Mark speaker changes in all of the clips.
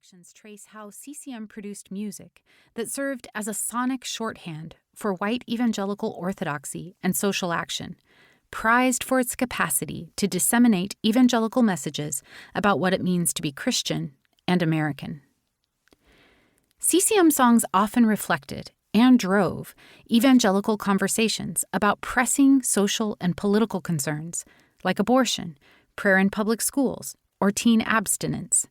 Speaker 1: sections trace how CCM produced music that served as a sonic shorthand for white evangelical orthodoxy and social action, prized for its capacity to disseminate evangelical messages about what it means to be Christian and American. CCM songs often reflected and drove evangelical conversations about pressing social and political concerns like abortion, prayer in public schools, or teen abstinence.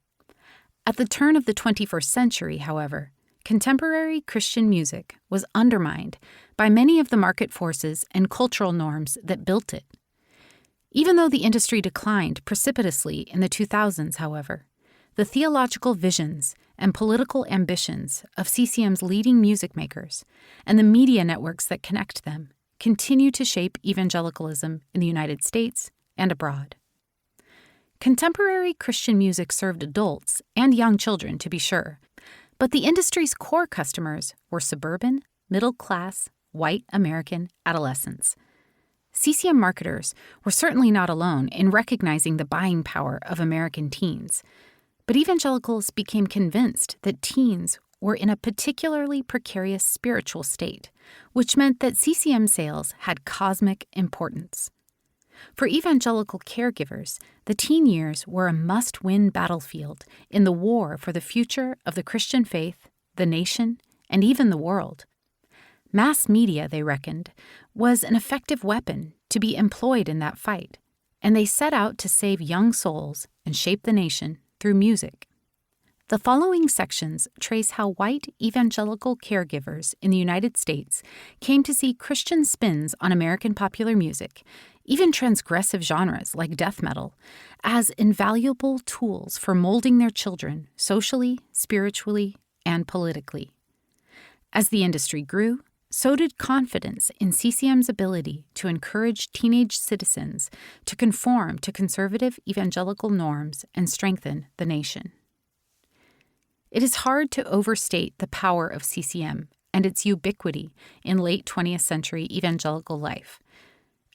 Speaker 1: At the turn of the 21st century, however, contemporary Christian music was undermined by many of the market forces and cultural norms that built it. Even though the industry declined precipitously in the 2000s, however, the theological visions and political ambitions of CCM's leading music makers and the media networks that connect them continue to shape evangelicalism in the United States and abroad. Contemporary Christian music served adults and young children, to be sure, but the industry's core customers were suburban, middle-class, white American adolescents. CCM marketers were certainly not alone in recognizing the buying power of American teens, but evangelicals became convinced that teens were in a particularly precarious spiritual state, which meant that CCM sales had cosmic importance. For evangelical caregivers, the teen years were a must-win battlefield in the war for the future of the Christian faith, the nation, and even the world. Mass media, they reckoned, was an effective weapon to be employed in that fight, and they set out to save young souls and shape the nation through music. The following sections trace how white evangelical caregivers in the United States came to see Christian spins on American popular music, even transgressive genres like death metal, as invaluable tools for molding their children socially, spiritually, and politically. As the industry grew, so did confidence in CCM's ability to encourage teenage citizens to conform to conservative evangelical norms and strengthen the nation. It is hard to overstate the power of CCM and its ubiquity in late 20th century evangelical life.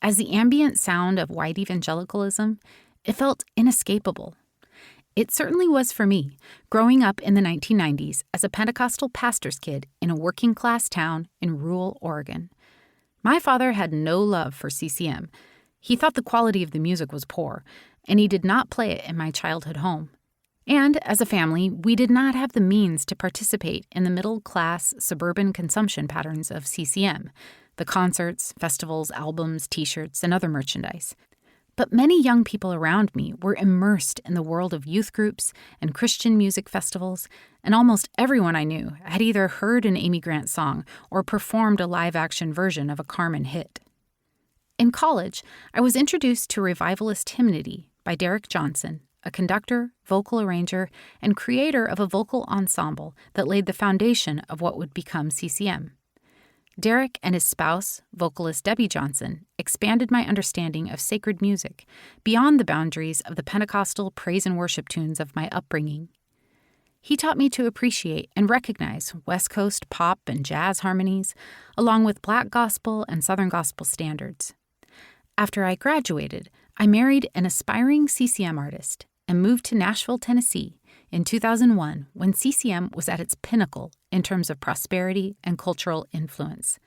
Speaker 1: As the ambient sound of white evangelicalism, it felt inescapable. It certainly was for me, growing up in the 1990s as a Pentecostal pastor's kid in a working-class town in rural Oregon. My father had no love for CCM. He thought the quality of the music was poor, and he did not play it in my childhood home. And as a family, we did not have the means to participate in the middle-class suburban consumption patterns of CCM, the concerts, festivals, albums, T-shirts, and other merchandise. But many young people around me were immersed in the world of youth groups and Christian music festivals, and almost everyone I knew had either heard an Amy Grant song or performed a live-action version of a Carmen hit. In college, I was introduced to revivalist hymnody by Derek Johnson, a conductor, vocal arranger, and creator of a vocal ensemble that laid the foundation of what would become CCM. Derek and his spouse, vocalist Debbie Johnson, expanded my understanding of sacred music beyond the boundaries of the Pentecostal praise and worship tunes of my upbringing. He taught me to appreciate and recognize West Coast pop and jazz harmonies, along with Black gospel and Southern gospel standards. After I graduated, I married an aspiring CCM artist and moved to Nashville, Tennessee in 2001 when CCM was at its pinnacle in terms of prosperity and cultural influence.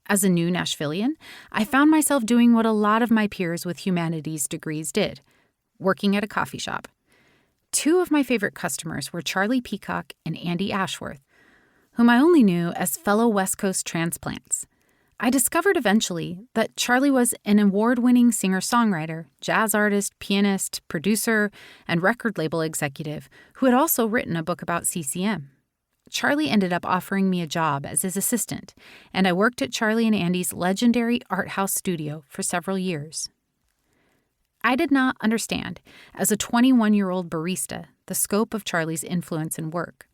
Speaker 1: As a new Nashvillian, I found myself doing what a lot of my peers with humanities degrees did, working at a coffee shop. Two of my favorite customers were Charlie Peacock and Andy Ashworth, whom I only knew as fellow West Coast transplants. I discovered eventually that Charlie was an award-winning singer-songwriter, jazz artist, pianist, producer, and record label executive who had also written a book about CCM. Charlie ended up offering me a job as his assistant, and I worked at Charlie and Andy's legendary art house studio for several years. I did not understand, as a 21-year-old barista, the scope of Charlie's influence and work.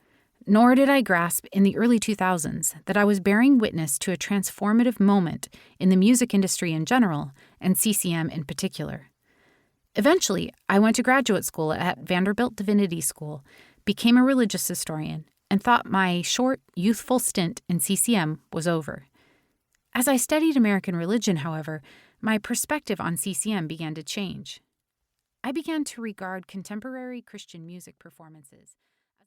Speaker 1: Nor did I grasp in the early 2000s that I was bearing witness to a transformative moment in the music industry in general and CCM in particular. Eventually, I went to graduate school at Vanderbilt Divinity School, became a religious historian, and thought my short, youthful stint in CCM was over. As I studied American religion, however, my perspective on CCM began to change. I began to regard contemporary Christian music performances